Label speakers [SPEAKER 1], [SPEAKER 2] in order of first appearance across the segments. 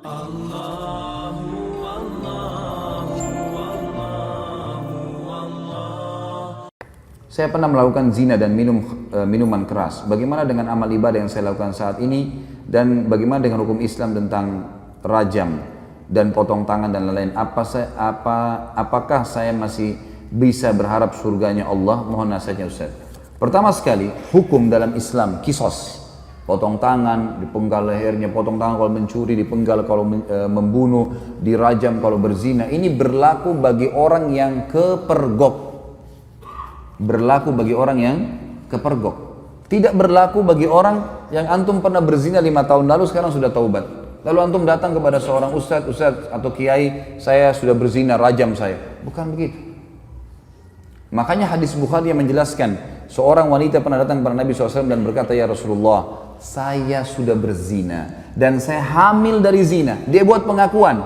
[SPEAKER 1] Saya pernah melakukan zina dan minuman keras. Bagaimana dengan amal ibadah yang saya lakukan saat ini? Dan bagaimana dengan hukum Islam tentang rajam dan potong tangan dan lain-lain? Apakah saya masih bisa berharap surganya Allah? Mohon nasihatnya Ustaz. Pertama sekali, hukum dalam Islam kisos. Potong tangan, dipenggal lehernya, potong tangan kalau mencuri, dipenggal kalau membunuh, dirajam kalau berzina. Ini berlaku bagi orang yang kepergok. Berlaku bagi orang yang kepergok. Tidak berlaku bagi orang yang antum pernah berzina 5 tahun lalu sekarang sudah taubat. Lalu antum datang kepada seorang ustaz atau kiai, saya sudah berzina, rajam saya. Bukan begitu. Makanya hadis Bukhari yang menjelaskan, seorang wanita pernah datang kepada Nabi SAW dan berkata, ya Rasulullah, saya sudah berzina dan saya hamil dari zina. Dia buat pengakuan.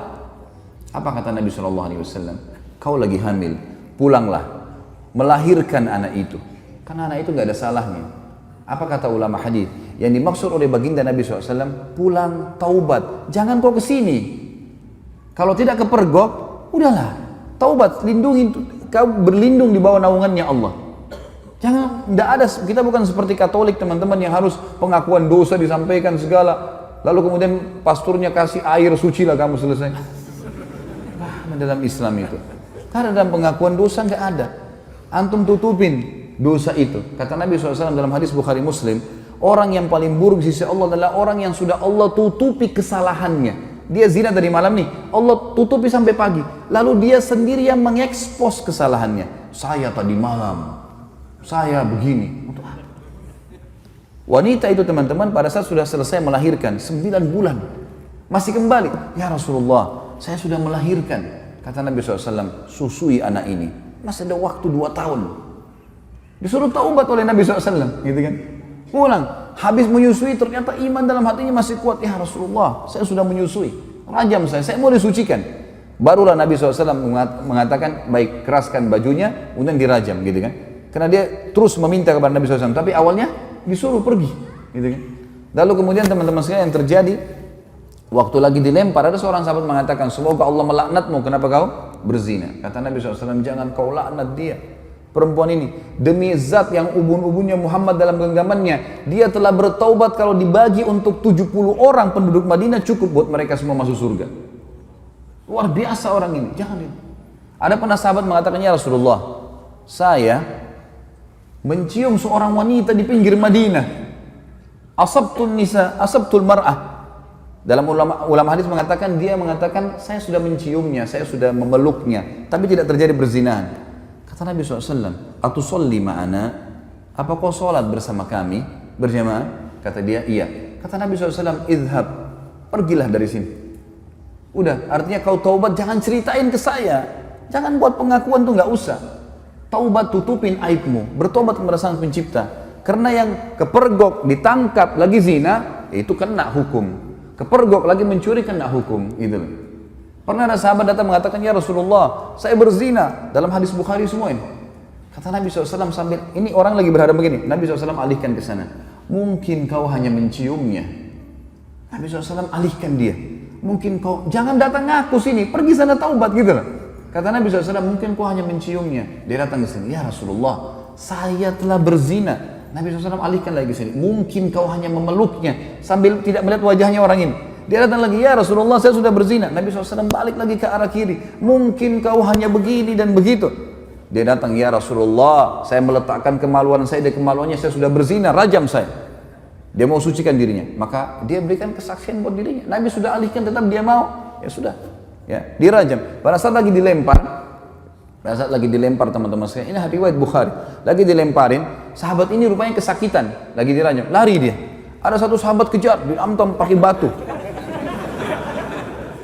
[SPEAKER 1] Apa kata Nabi SAW? Kau lagi hamil, pulanglah, melahirkan anak itu. Karena anak itu nggak ada salahnya. Apa kata ulama hadis? Yang dimaksud oleh baginda Nabi SAW, pulang taubat. Jangan kau kesini. Kalau tidak kepergok, udahlah. Taubat, lindungi, kau berlindung di bawah naungannya Allah. Jangan, tidak ada, kita bukan seperti Katolik teman-teman yang harus pengakuan dosa disampaikan segala. Lalu kemudian pasturnya kasih air suci lah kamu selesai. Nah, dalam Islam itu. Karena dalam pengakuan dosa nggak ada. Antum tutupin dosa itu. Kata Nabi SAW dalam hadis Bukhari Muslim, orang yang paling buruk di sisi Allah adalah orang yang sudah Allah tutupi kesalahannya. Dia zina tadi malam nih, Allah tutupi sampai pagi. Lalu dia sendiri yang mengekspos kesalahannya. Saya tadi malam, saya begini. Wanita itu teman-teman pada saat sudah selesai melahirkan 9 bulan masih kembali, ya Rasulullah, saya sudah melahirkan. Kata Nabi SAW, susui anak ini. Masih ada waktu 2 tahun. Disuruh taubat oleh Nabi SAW, gitu kan? Pulang, habis menyusui ternyata iman dalam hatinya masih kuat. Ya Rasulullah, saya sudah menyusui. Rajam saya mau disucikan. Barulah Nabi SAW mengatakan, baik, keraskan bajunya, kemudian dirajam, gitu kan? Karena dia terus meminta kepada Nabi SAW, tapi awalnya disuruh pergi, gitu kan? Lalu kemudian teman-teman sekalian yang terjadi, waktu lagi dilempar, ada seorang sahabat mengatakan, semoga Allah melaknatmu, kenapa kau berzina? Kata Nabi SAW, jangan kau laknat dia, perempuan ini. Demi zat yang ubun-ubunnya Muhammad dalam genggamannya, dia telah bertaubat kalau dibagi untuk 70 orang penduduk Madinah cukup buat mereka semua masuk surga. Luar biasa orang ini, jangan ini. Ada pernah sahabat mengatakan, ya Rasulullah, saya mencium seorang wanita di pinggir Madinah. Asabtul mar'ah. Dalam ulama hadis mengatakan, dia mengatakan, saya sudah menciumnya, saya sudah memeluknya, tapi tidak terjadi perzinahan. Kata Nabi SAW, atusolli ma'ana, apa kau sholat bersama kami, berjamaah? Kata dia, iya. Kata Nabi SAW, idhab, pergilah dari sini. Udah, artinya kau taubat, jangan ceritain ke saya. Jangan buat pengakuan tuh nggak usah. Taubat, tutupin aibmu, bertobat kepada Sang Pencipta. Karena yang kepergok, ditangkap, lagi zina, itu kena hukum. Kepergok lagi mencuri kena hukum, gitu loh. Pernah ada sahabat datang mengatakan, ya Rasulullah, saya berzina, dalam hadis Bukhari semua ini. Kata Nabi SAW sambil, ini orang lagi berhadap begini, Nabi SAW alihkan ke sana. Mungkin kau hanya menciumnya. Nabi SAW alihkan dia. Mungkin kau, jangan datang ngaku sini, pergi sana taubat, gitu loh. Kata Nabi SAW, mungkin kau hanya menciumnya. Dia datang ke sini, ya Rasulullah, saya telah berzina. Nabi SAW alihkan lagi ke sini, mungkin kau hanya memeluknya sambil tidak melihat wajahnya orang ini. Dia datang lagi, ya Rasulullah, saya sudah berzina. Nabi SAW balik lagi ke arah kiri, mungkin kau hanya begini dan begitu. Dia datang, ya Rasulullah, saya meletakkan kemaluan saya di kemaluannya, saya sudah berzina, rajam saya. Dia mau sucikan dirinya, maka dia berikan kesaksian buat dirinya. Nabi sudah alihkan, tetap dia mau, ya sudah, ya dirajam. Pada saat lagi dilempar, teman-teman sekalian, ini riwayat Bukhari, lagi dilemparin, sahabat ini rupanya kesakitan, lagi dirajam, lari dia. Ada satu sahabat kejar, diamtam pakai batu,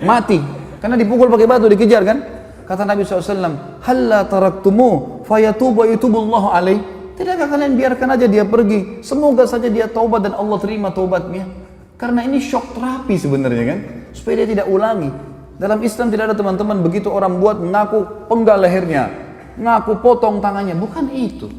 [SPEAKER 1] mati, karena dipukul pakai batu, dikejar kan. Kata Nabi SAW, halla taraktumu fayatubu yatubullahu alaih. Tidakkah kalian biarkan aja dia pergi, semoga saja dia taubat dan Allah terima taubatnya. Karena ini shock terapi sebenarnya kan, supaya dia tidak ulangi. Dalam Islam tidak ada teman-teman begitu orang buat mengaku penggal lehernya, ngaku potong tangannya, bukan itu.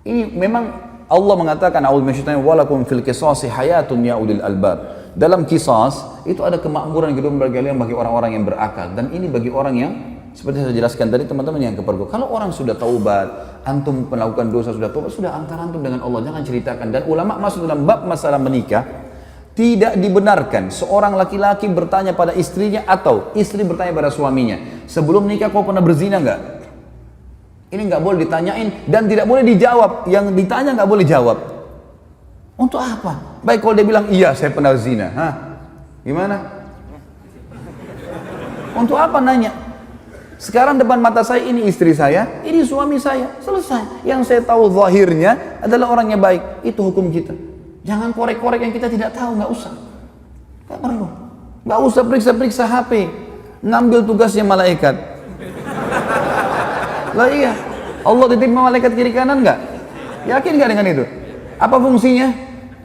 [SPEAKER 1] Ini memang Allah mengatakan, a'udzu minasyaitonir walakum fil qisasi hayatun ya ulil albab. dalam qisas itu ada kemakmuran keadilan bagi orang-orang yang berakal, dan ini bagi orang yang seperti saya jelaskan tadi teman-teman yang kepergok. Kalau orang sudah taubat, antum melakukan dosa sudah taubat, sudah antara antum dengan Allah, jangan ceritakan. Dan ulama masuk dalam bab masalah menikah, tidak dibenarkan seorang laki-laki bertanya pada istrinya atau istri bertanya pada suaminya, sebelum nikah kau pernah berzina nggak? Ini nggak boleh ditanyain dan tidak boleh dijawab. Yang ditanya nggak boleh jawab. Untuk apa? Baik kalau dia bilang iya saya pernah zina, hah? Gimana? Untuk apa nanya? Sekarang depan mata saya ini istri saya, ini suami saya, selesai. Yang saya tahu zahirnya adalah orangnya baik, itu hukum kita. Jangan korek-korek yang kita tidak tahu, nggak usah. Nggak perlu. Nggak usah periksa-periksa HP, ngambil tugasnya malaikat. Lah iya, Allah titip malaikat kiri kanan nggak? Yakin nggak dengan itu? Apa fungsinya?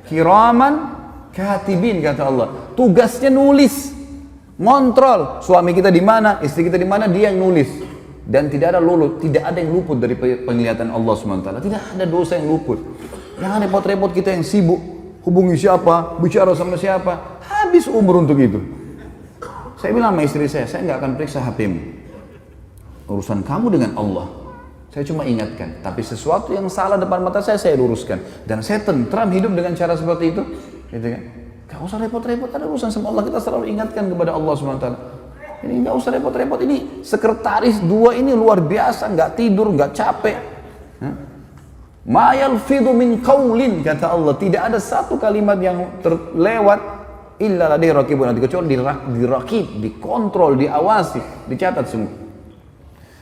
[SPEAKER 1] Kiraman katibin kata Allah. Tugasnya nulis. Ngontrol suami kita di mana, istri kita di mana, dia yang nulis. Dan tidak ada tidak ada yang luput dari penglihatan Allah SWT. Tidak ada dosa yang luput. Jangan repot-repot kita yang sibuk hubungi siapa, bicara sama siapa, habis umur untuk itu. Saya bilang sama istri saya nggak akan periksa HP-mu. Urusan kamu dengan Allah. Saya cuma ingatkan, tapi sesuatu yang salah depan mata saya luruskan. Dan saya tentram hidup dengan cara seperti itu, gitu kan? Gak usah repot-repot, ada urusan sama Allah, kita selalu ingatkan kepada Allah SWT. Ini gak usah repot-repot, ini sekretaris dua ini luar biasa, gak tidur, gak capek. Ma yalfidhu min qaulin, kata Allah, tidak ada satu kalimat yang terlewat illa ladaihi raqibun atid, kecuali dirakib, dikontrol, diawasi, dicatat semua.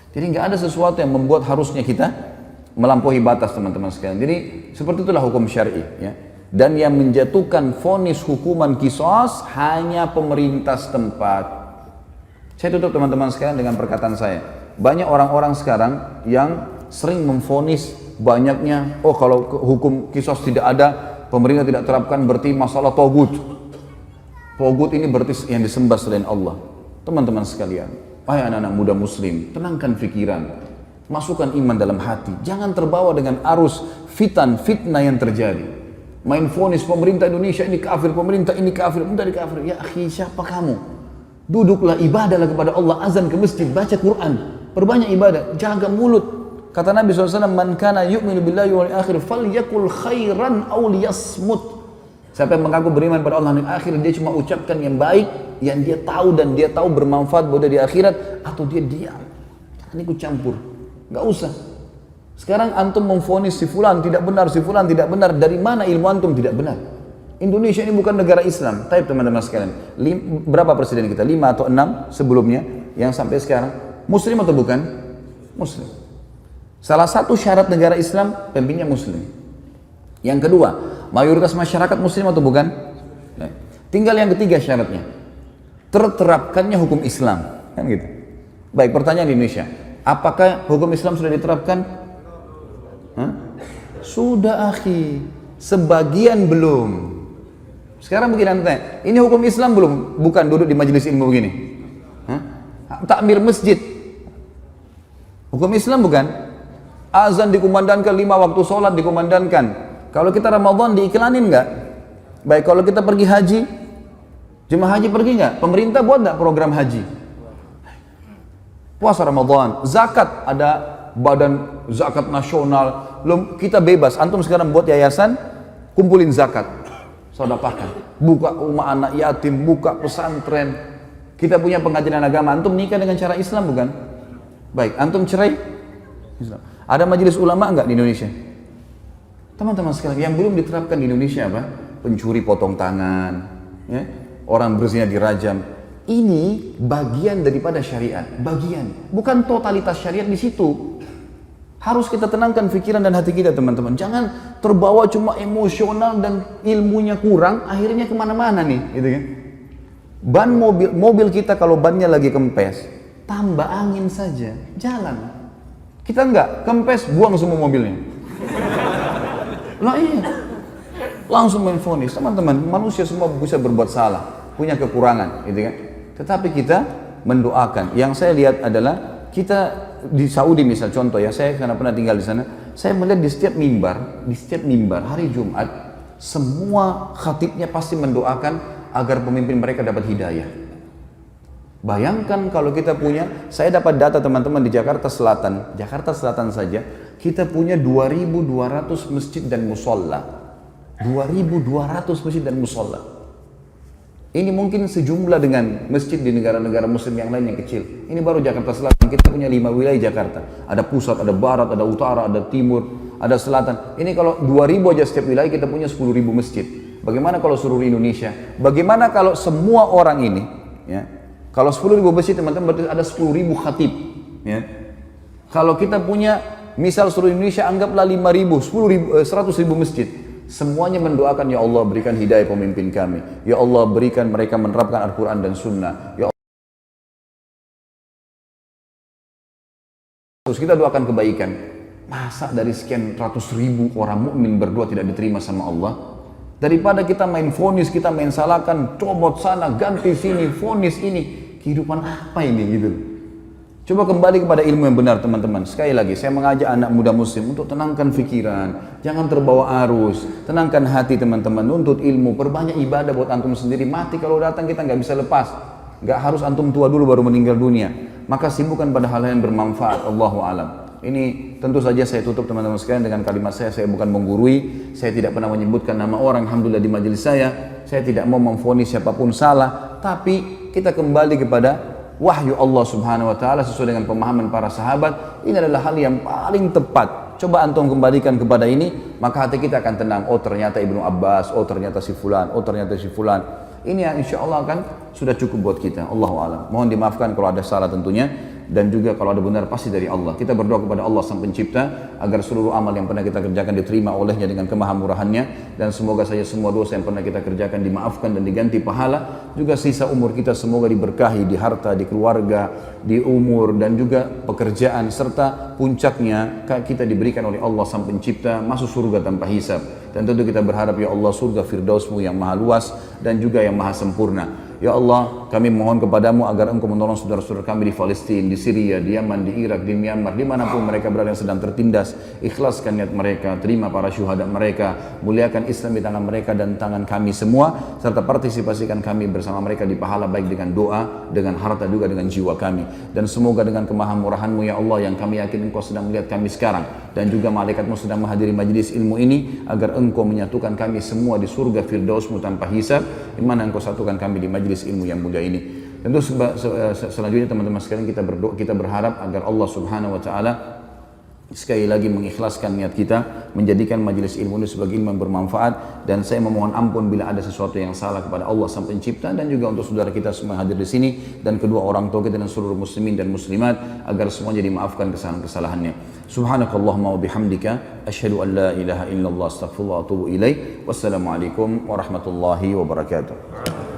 [SPEAKER 1] Jadi gak ada sesuatu yang membuat harusnya kita melampaui batas, teman-teman sekalian. Jadi seperti itulah hukum syar'i, ya. Dan yang menjatuhkan vonis hukuman qisas hanya pemerintah setempat. Saya tutup teman-teman sekalian dengan perkataan saya. Banyak orang-orang sekarang yang sering memvonis banyaknya, oh kalau hukum qisas tidak ada, pemerintah tidak terapkan, berarti masalah togut. Togut ini berarti yang disembah selain Allah. Teman-teman sekalian, wahai anak-anak muda muslim, tenangkan pikiran, masukkan iman dalam hati. Jangan terbawa dengan arus fitnah yang terjadi. Main vonis pemerintah Indonesia ini kafir, pemerintah ini kafir, Ya akhi, siapa kamu? Duduklah, ibadahlah kepada Allah, azan ke masjid, baca Quran, perbanyak ibadah, jaga mulut. Kata Nabi SAW, man kana yu'minu billahi wal akhir falyakul khairan aw liyasmut. Siapa yang mengaku beriman pada Allah dan akhir, dia cuma ucapkan yang baik, yang dia tahu dan dia tahu bermanfaat buat dia di akhirat, atau dia diam. Jangan ikut campur, nggak usah. Sekarang antum memvonis si fulan tidak benar, si fulan tidak benar. Dari mana ilmu antum tidak benar? Indonesia ini bukan negara Islam. Tapi teman-teman sekalian, berapa presiden kita? 5 atau 6 sebelumnya yang sampai sekarang. Muslim atau bukan? Muslim. Salah satu syarat negara Islam, pemimpinnya Muslim. Yang kedua, mayoritas masyarakat Muslim atau bukan? Nah, tinggal yang ketiga syaratnya, terterapkannya hukum Islam. Kan gitu. Baik, pertanyaan di Indonesia, apakah hukum Islam sudah diterapkan? Sudah akhi, sebagian belum. Sekarang begini nanti, ini hukum Islam belum? Bukan duduk di majelis ilmu begini. Takmir masjid, hukum Islam bukan? Azan dikumandangkan, 5 waktu sholat dikumandangkan. Kalau kita Ramadan diiklanin nggak? Baik, kalau kita pergi haji, jemaah haji pergi nggak? Pemerintah buat nggak program haji? Puasa Ramadan, zakat, ada badan zakat nasional, kita bebas. Antum sekarang buat yayasan, kumpulin zakat, sedekahkan, buka rumah anak yatim, buka pesantren. Kita punya pengajian agama, antum nikah dengan cara Islam bukan? Baik, antum cerai Islam. Ada majelis ulama enggak di Indonesia? Teman-teman sekalian, yang belum diterapkan di Indonesia apa? Pencuri potong tangan, ya? Orang berzina dirajam. Ini bagian daripada syariat, bagian, bukan totalitas syariat di situ. Harus kita tenangkan pikiran dan hati kita, teman-teman. Jangan terbawa cuma emosional dan ilmunya kurang, akhirnya kemana-mana nih, gitu kan? Ban mobil kita kalau bannya lagi kempes, tambah angin saja, jalan. Kita enggak, kempes, buang semua mobilnya. Lah iya, langsung menfonis. Teman-teman, manusia semua bisa berbuat salah, punya kekurangan, gitu kan? Tetapi kita mendoakan. Yang saya lihat adalah kita di Saudi misal contoh ya, saya karena pernah tinggal di sana, saya melihat di setiap mimbar hari Jumat, semua khatibnya pasti mendoakan agar pemimpin mereka dapat hidayah. Bayangkan kalau kita punya, saya dapat data teman-teman di Jakarta Selatan saja, kita punya 2.200 masjid dan musola. 2.200 masjid dan musola. Ini mungkin sejumlah dengan masjid di negara-negara muslim yang lain yang kecil. Ini baru Jakarta Selatan, kita punya 5 wilayah Jakarta. Ada pusat, ada barat, ada utara, ada timur, ada selatan. Ini kalau 2.000 aja setiap wilayah kita punya 10.000 masjid. Bagaimana kalau seluruh Indonesia? Bagaimana kalau semua orang ini, ya, kalau 10.000 masjid teman-teman berarti ada 10.000 khatib. Ya. Kalau kita punya misal seluruh Indonesia anggaplah 5.000, 100.000 masjid. Semuanya mendoakan, ya Allah berikan hidayah pemimpin kami. Ya Allah berikan mereka menerapkan Al-Quran dan Sunnah. Ya Allah. Terus kita doakan kebaikan. Masa dari sekian ratus ribu orang mukmin berdoa tidak diterima sama Allah? Daripada kita main vonis, kita main salahkan, comot sana, ganti sini, vonis ini. Kehidupan apa ini gitu? Coba kembali kepada ilmu yang benar teman-teman. Sekali lagi saya mengajak anak muda muslim untuk tenangkan pikiran, jangan terbawa arus, tenangkan hati teman-teman, nuntut ilmu, perbanyak ibadah buat antum sendiri. Mati kalau datang kita nggak bisa lepas, nggak harus antum tua dulu baru meninggal dunia. Maka sibukkan pada hal yang bermanfaat. Allahu alam. Ini tentu saja saya tutup teman-teman sekalian dengan kalimat saya bukan menggurui, saya tidak pernah menyebutkan nama orang, alhamdulillah di majelis saya tidak mau memvonis siapapun salah, tapi kita kembali kepada wahyu Allah subhanahu wa ta'ala sesuai dengan pemahaman para sahabat. Ini adalah hal yang paling tepat. Coba antum kembalikan kepada ini, maka hati kita akan tenang. Oh ternyata Ibnu Abbas, oh ternyata si fulan, oh ternyata si fulan. Ini yang insya Allah kan sudah cukup buat kita. Allahu a'lam. Mohon dimaafkan kalau ada salah tentunya. Dan juga kalau ada benar pasti dari Allah. Kita berdoa kepada Allah Sang Pencipta agar seluruh amal yang pernah kita kerjakan diterima olehnya dengan kemahamurahannya, dan semoga saja semua dosa yang pernah kita kerjakan dimaafkan dan diganti pahala. Juga sisa umur kita semoga diberkahi di harta, di keluarga, di umur, dan juga pekerjaan, serta puncaknya kita diberikan oleh Allah Sang Pencipta masuk surga tanpa hisab. Dan tentu kita berharap ya Allah surga Firdausmu yang maha luas dan juga yang maha sempurna. Ya Allah, kami mohon kepadamu agar Engkau menolong saudara-saudara kami di Palestina, di Syria, di Yaman, di Irak, di Myanmar, dimanapun mereka berada yang sedang tertindas. Ikhlaskan niat mereka, terima para syuhada mereka, muliakan Islam di tangan mereka dan tangan kami semua, serta partisipasikan kami bersama mereka di pahala baik dengan doa, dengan harta, juga dengan jiwa kami. Dan semoga dengan kemahamurahan-Mu ya Allah, yang kami yakin Engkau sedang melihat kami sekarang, dan juga malaikat-Mu sedang menghadiri majlis ilmu ini, agar Engkau menyatukan kami semua di surga Firdaus-Mu tanpa hisab, di mana Engkau satukan kami di majlis ilmu yang mulia ini. Tentu selanjutnya teman-teman sekalian kita berdoa, kita berharap agar Allah Subhanahu wa taala sekali lagi mengikhlaskan niat kita, menjadikan majelis ilmu ini sebagai ilmu yang bermanfaat. Dan saya memohon ampun bila ada sesuatu yang salah kepada Allah Sang Pencipta, dan juga untuk saudara kita semua hadir di sini, dan kedua orang tua kita dan seluruh muslimin dan muslimat, agar semuanya dimaafkan kesalahan-kesalahannya. Subhanakallahumma wa bihamdika asyhadu an la ilaha illallah astaghfirullah wa atubu ilaik. Wassalamualaikum warahmatullahi wabarakatuh.